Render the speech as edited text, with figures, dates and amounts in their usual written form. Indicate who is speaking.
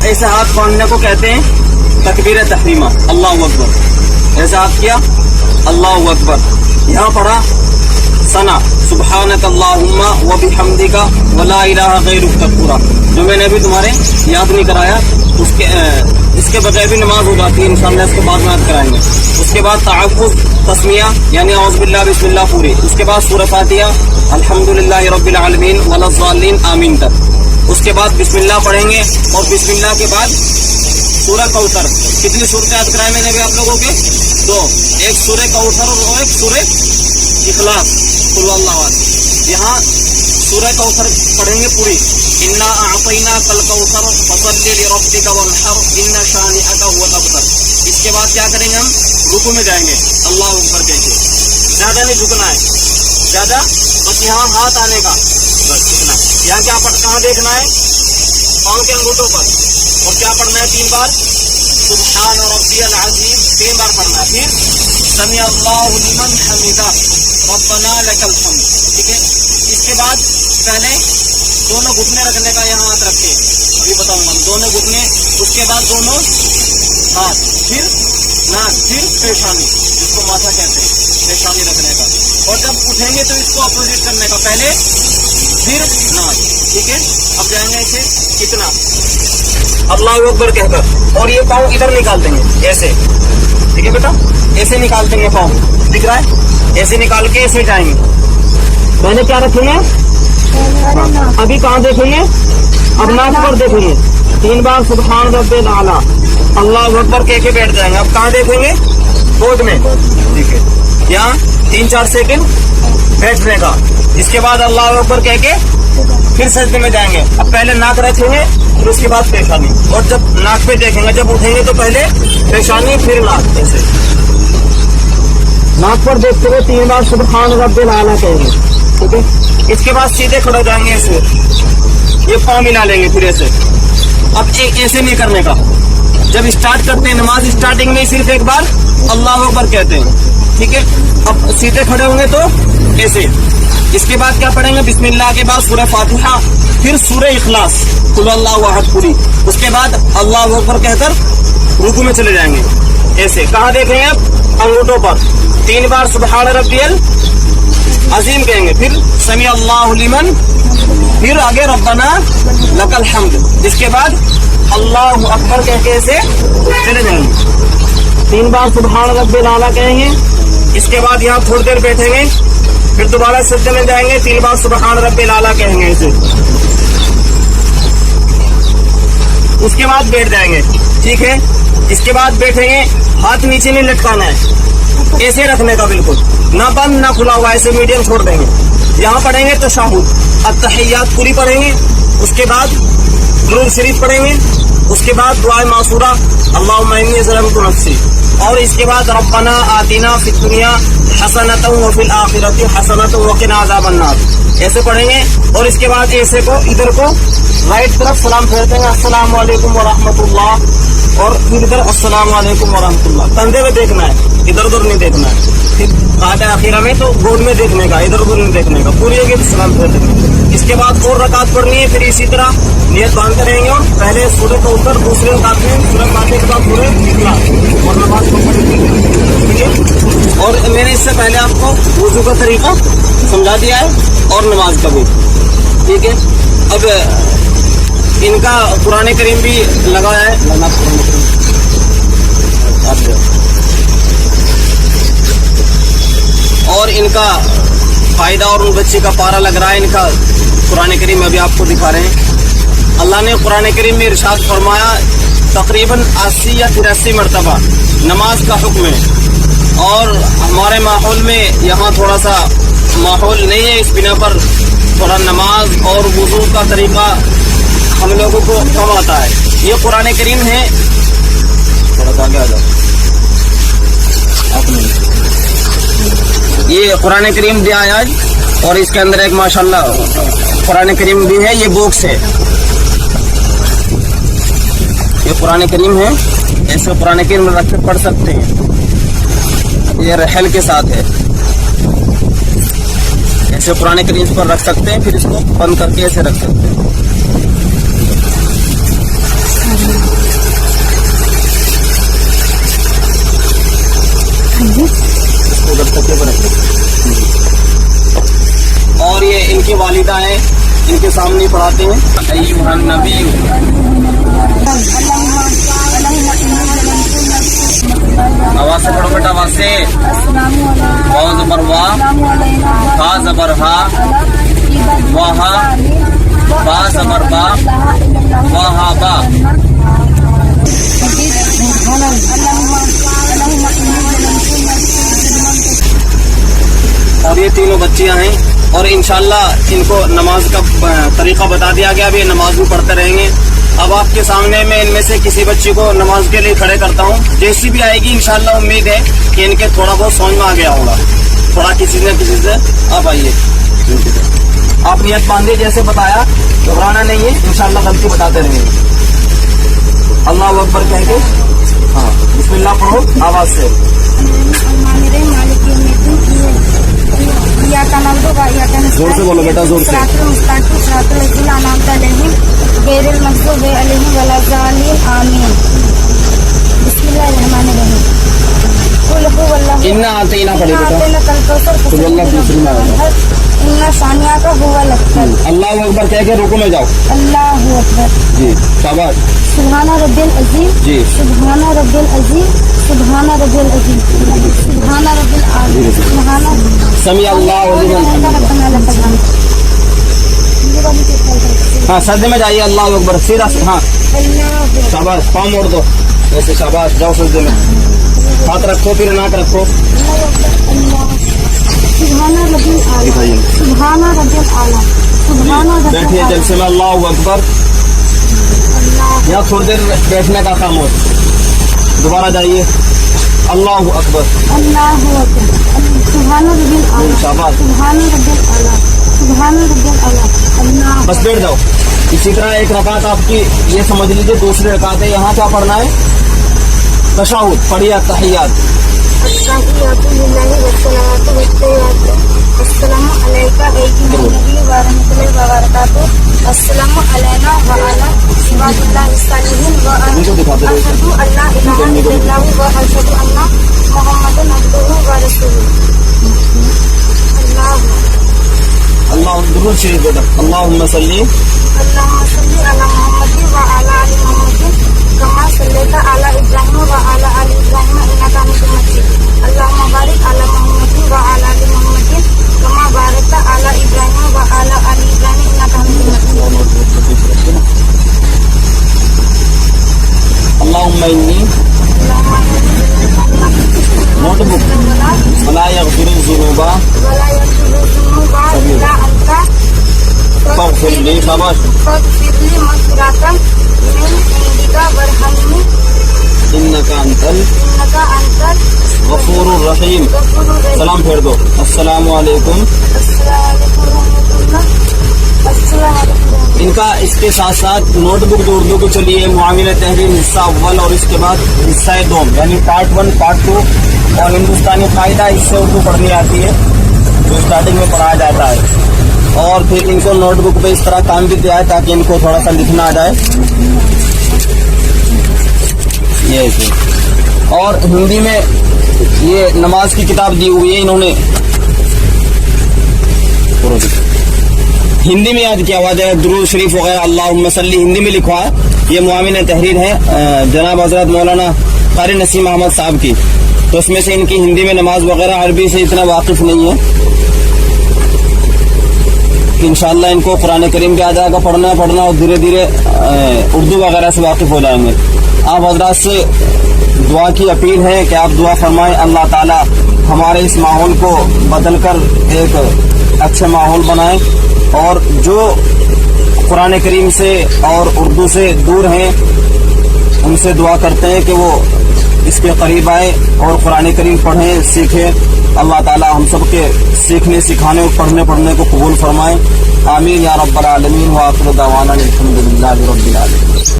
Speaker 1: ऐसे हाथ बांधने को कहते हैं तकबीर तहरीमा, अल्लाहु अकबर। ऐसे हाथ किया, अल्लाहु अकबर। यहाँ पढ़ा सना, सुब्हानक अल्लाहुम्मा व बिहम्दिका व ला इलाहा गैरुक तक पूरा, जो मैंने अभी तुम्हारे याद नहीं कराया। इसके बजाय भी नमाज हो जाती है, इंशाअल्लाह इसको बाद में याद कराएंगे। उसके बाद तअव्वुज़ तस्मिया यानी औज़ु बिल्लाह बिस्मिल्लाह पूरी। उसके बाद सूरह फातिहा अल्हम्दुलिल्लाहि रब्बिल आलमीन वलज़्ज़ालिन आमीन तक। उसके बाद बिस्मिल्लाह पढ़ेंगे और बिस्मिल्लाह के बाद सूरह कौसर। कितनी सूरतें याद कराए मैंने भी आप लोगों के? दो, एक सूरह कौसर और एक सूरह इखलास, कुल हुवल्लाहु अहद। यहाँ सूरह कौसर पढ़ेंगे पूरी, इन्ना अअतैना कल कौसर फसल्लि लिरब्बिका वन्हर इन्ना शानिअका हुवल अबतर। इसके बाद क्या करेंगे हम? रुकू में जाएंगे, अल्लाहु अकबर कहेंगे। ज्यादा नहीं झुकना है, ज्यादा बस यहाँ हाथ आने का, बस इतना। यहाँ क्या कहाँ देखना है? पाँव के अंगूठों पर। और क्या पढ़ना है? 3 बार सुब्हान रब्बियल अज़ीम 3 बार पढ़ना है। फिर समी अल्लाहु लिमन हमीदा रब्बना लकल हम्द, ठीक है। इसके बाद पहले दोनों घुटने रखने का, यहाँ हाथ रखे, अभी बताऊंगा, दोनों घुटने, उसके बाद दोनों हाथ, फिर नाक, फिर पेशानी, जिसको माथा कहते हैं, पेशानी रखने का। और जब उठेंगे तो इसको अपोजिट करने का, पहले फिर नाक, ठीक है। अब जाएंगे ऐसे कितना, अल्लाहु अकबर कहकर, और ये पाँव इधर निकाल देंगे ऐसे, ठीक है बेटा, ऐसे निकाल देंगे पाँव, दिख रहा है? ऐसे निकाल के ऐसे जाएंगे। पहले क्या रखेंगे? अभी कहाँ देखेंगे? अब नाक पर देखेंगे। 3 बार सुब्हान रब्बिल आला अल्लाहु अकबर कह के बैठ जाएंगे। अब कहाँ देखेंगे? कोट में, ठीक है। यहाँ 3-4 सेकंड बैठने का। इसके बाद अल्लाहु अकबर कह के फिर सजदे में जाएंगे। अब पहले नाक रखेंगे, फिर उसके बाद पेशानी, और जब नाक पे देखेंगे, जब उठेंगे तो पहले पेशानी फिर नाक, ऐसे नाक पर देखते हुए 3 बार सुब्हान रब्बिल आला कहेंगे, ठीक है। इसके बाद सीधे खड़े हो जाएंगे ऐसे, ये पाँव मिला लेंगे फिर ऐसे। अब ऐसे नहीं करने का। जब स्टार्ट करते हैं नमाज, स्टार्टिंग में सिर्फ एक बार अल्लाहु अकबर कहते हैं, ठीक है। अब सीधे खड़े होंगे तो ऐसे। इसके बाद क्या पढ़ेंगे? बिस्मिल्लाह के बाद सूरह फातिहा, फिर सूरह इखलास कुल हुवल्लाहु अहद पूरी। उसके बाद अल्लाहु अकबर कहकर रुकू में चले जाएंगे ऐसे। कहाँ देखेंगे? अब अंगूठों पर 3 बार सुब्हान रब्बियल अजीम कहेंगे, फिर समी अल्लाहु लिमन, फिर आगे रब्बना लकल हम्द। इसके बाद अल्लाहु अकबर कह के ऐसे चले जाएंगे। 3 बार सुब्हान रब्बिल आला कहेंगे। इसके बाद यहाँ थोड़ी देर बैठेंगे, फिर दोबारा सजदे में जाएंगे, 3 बार सुब्हान रब्बिल आला कहेंगे ऐसे। उसके बाद बैठ जाएंगे, ठीक है। इसके बाद बैठेंगे, हाथ नीचे नहीं लटकाना है, ऐसे रखने का, बिल्कुल ना बंद ना खुला हुआ, ऐसे मीडियम छोड़ देंगे। यहाँ पढ़ेंगे तशहुद, अत्तहियात पूरी पढ़ेंगे। उसके बाद दुरूद शरीफ पढ़ेंगे। उसके बाद दुआ मासूरा अल्लाहुम्मा इन्नी ज़लमतु नफ्सी, और इसके बाद रब्बना आतिना फिद दुनिया हसनतन व फिल आखिरति हसनतन व क़िना अज़ाबन नार, ऐसे पढ़ेंगे। और इसके बाद ऐसे को इधर को राइट तरफ सलाम फेरते हैं, अस्सलामु अलैकुम व रहमतुल्लाह, और फिर इधर अस्सलामु अलैकुम व रहमतुल्लाह। कंधे में देखना है, इधर उधर नहीं देखना है, ठीक। काटे आखिरा में तो गोद में देखने का, इधर उधर नहीं देखने का, पूरी एक सलाम फेर देंगे। इसके बाद और रकात पढ़नी है, फिर इसी तरह नियत बांधते रहेंगे। और पहले सूरह कौसर, दूसरे रकात में सूरह फातिहा के बाद सूरह इखलास, और नमाज को पढ़ेंगे, ठीक है। और मैंने इससे पहले आपको वुज़ू का तरीका समझा दिया है और नमाज का भी, ठीक है। अब इनका कुरान करीम भी लगाया है, और इनका फायदा और उन बच्चे का पारा लग रहा है। इनका कुरान करीम अभी आपको दिखा रहे हैं। अल्लाह ने कुरान करीम में इरशाद फरमाया, तकरीबन 80 या 83 मरतबा नमाज का हुक्म है। और हमारे माहौल में यहाँ थोड़ा सा माहौल नहीं है, इस बिना पर थोड़ा नमाज और वुज़ू का तरीका हम लोगों को कम आता है। ये कुरान करीम है, थोड़ा सा आगे आ जाओ, ये कुरान करीम दिया है आज, और इसके अंदर एक माशाल्लाह कुरान करीम भी है। ये बॉक्स है, ये कुरान करीम है, ऐसे कुरान करीम रख के पढ़ सकते हैं। ये रहल के साथ है, ऐसे कुरान करीम पर रख सकते हैं, फिर इसको बंद करके ऐसे रख सकते हैं। کی والدہ ہیں, ان کے سامنے پڑھاتے ہیں. ایھا النبی, آواز سے پڑھو بیٹا, آواز سے. واو زبر وا, ہا زبر ہا, واہا, با زبر با, واہا با. اور یہ تینوں بچیاں ہیں, اور انشاءاللہ ان کو نماز کا طریقہ بتا دیا گیا. اب یہ نماز بھی پڑھتے رہیں گے. اب آپ کے سامنے میں ان میں سے کسی بچی کو نماز کے لیے کھڑے کرتا ہوں. جیسی بھی آئے گی انشاءاللہ امید ہے کہ ان کے تھوڑا بہت سمجھ میں آ گیا ہوگا. تھوڑا کسی نے کسی سے. اب آئیے, آپ نیت باندھیے جیسے بتایا, گھبرانا نہیں ہے, انشاءاللہ غلطی بتاتے رہیں گے. اللہ اکبر کہہ کے, ہاں بسم اللہ پڑھو آواز سے. زور سے بولو بیٹا, زور سے.
Speaker 2: غیر المغضوب علیہم ولا الضالین آمین. بسم اللہ الرحمن الرحیم. قل هو اللہ
Speaker 1: انا اعطینا پڑھے بیٹا. قل اللہ دوسری میں آئے.
Speaker 2: ان ثانیہ کا هو الابتر.
Speaker 1: اللہ اکبر کہہ کے رکو میں جاؤ.
Speaker 2: اللہ اکبر.
Speaker 1: جی شاباش.
Speaker 2: سبحان رب العظیم.
Speaker 1: جی
Speaker 2: سبحان رب العظیم. سبحان رب العظیم. سبحان رب العظیم. سبحان
Speaker 1: سمیع اللہ لمن حمدہ. ہاں سجدے میں جائیے. اللہ اکبر سیدھا. ہاں شاباش, پاؤں موڑ دو ایسے. شاباش, جاؤ سجدے میں. ہاتھ رکھو پھر ناک رکھو.
Speaker 2: سبحان رب الاعلی. سبحان رب الاعلی. سبحان رب الاعلی.
Speaker 1: بیٹھیے جلسے میں. اللہ اکبر. یہاں تھوڑی دیر بیٹھنے کا خاموش. دوبارہ جائیے. اللہ اکبر.
Speaker 2: اللہ اکبر. سبحان رب الاعلی.
Speaker 1: شاباش.
Speaker 2: سبحان رب الاعلی. سبحان رب الاعلی. اللہ.
Speaker 1: بس بیٹھ جاؤ. اسی طرح ایک رکعت آپ کی یہ سمجھ لیجیے دوسری رکعت ہے. یہاں کیا پڑھنا ہے؟ تشہد پڑھیے. تحیات.
Speaker 2: التحیات للہ والصلوات والطیبات. السلام علیکم ایھا النبی ورحمۃ اللہ وبرکاتہ. السلام علینا وعلی عباد اللہ الصالحین واشهد ان لا الہ الا اللہ واشهد ان محمدا عبدہ ورسولہ.
Speaker 1: اللہ درود شریف بیٹا. اللہم صلی.
Speaker 2: اللهم صل على محمد وعلى آل محمد كما صليت على إبراهيم وعلى آل إبراهيم إنك حميد مجيد. اللهم بارك على محمد وعلى آل محمد كما باركت على إبراهيم وعلى آل إبراهيم إنك حميد مجيد.
Speaker 1: اللہم انی نوٹ بک ولا یغفر الذنوب
Speaker 2: ولا يغفر الذنوب إلا أنت
Speaker 1: فاغفر لی. شاباش.
Speaker 2: فاغفر لي مغفرة من عندك وارحمني
Speaker 1: انک انت
Speaker 2: إنك أنت
Speaker 1: الغفور الرحیم.
Speaker 2: الغفور الرحيم.
Speaker 1: سلام پھیر دو. السلام علیکم.
Speaker 2: السلام علیکم ورحمۃ اللہ. السلام علیکم.
Speaker 1: ان کا اس کے ساتھ ساتھ نوٹ بک جو اردو کو چلیے معامل تحریر حصہ اول اور اس کے بعد حصہ دوم یعنی پارٹ 1 پارٹ 2 اور ہندوستانی قاعدہ اس سے اردو پڑھنی آتی ہے جو اسٹارٹنگ میں پڑھایا جاتا ہے. اور پھر ان کو نوٹ بک پہ اس طرح کام بھی دیا ہے تاکہ ان کو تھوڑا سا لکھنا آ جائے. یہ اور ہندی میں یہ نماز کی کتاب دی ہوئی ہے انہوں نے. ہندی میں یاد کیا ہوا ہے درود شریف وغیرہ. اللہم صلی ہندی میں لکھوا ہے. یہ معاون تحریر ہے جناب حضرت مولانا قاری نسیم احمد صاحب کی. تو اس میں سے ان کی ہندی میں نماز وغیرہ عربی سے اتنا واقف نہیں ہے. انشاءاللہ ان کو قرآن کریم بھی آ جائے گا پڑھنا اور دھیرے دھیرے اردو وغیرہ سے واقف ہو جائیں گے. آپ حضرات سے دعا کی اپیل ہے کہ آپ دعا فرمائیں. اللہ تعالی ہمارے اس ماحول کو بدل کر ایک اچھے ماحول بنائیں, اور جو قرآن کریم سے اور اردو سے دور ہیں ان سے دعا کرتے ہیں کہ وہ اس کے قریب آئے اور قرآن کریم پڑھیں سیکھیں. اللہ تعالی ہم سب کے سیکھنے سکھانے اور پڑھنے کو قبول فرمائیں. آمین یا رب العالمین. وآخر دعوانا الحمد للہ رب العالمین.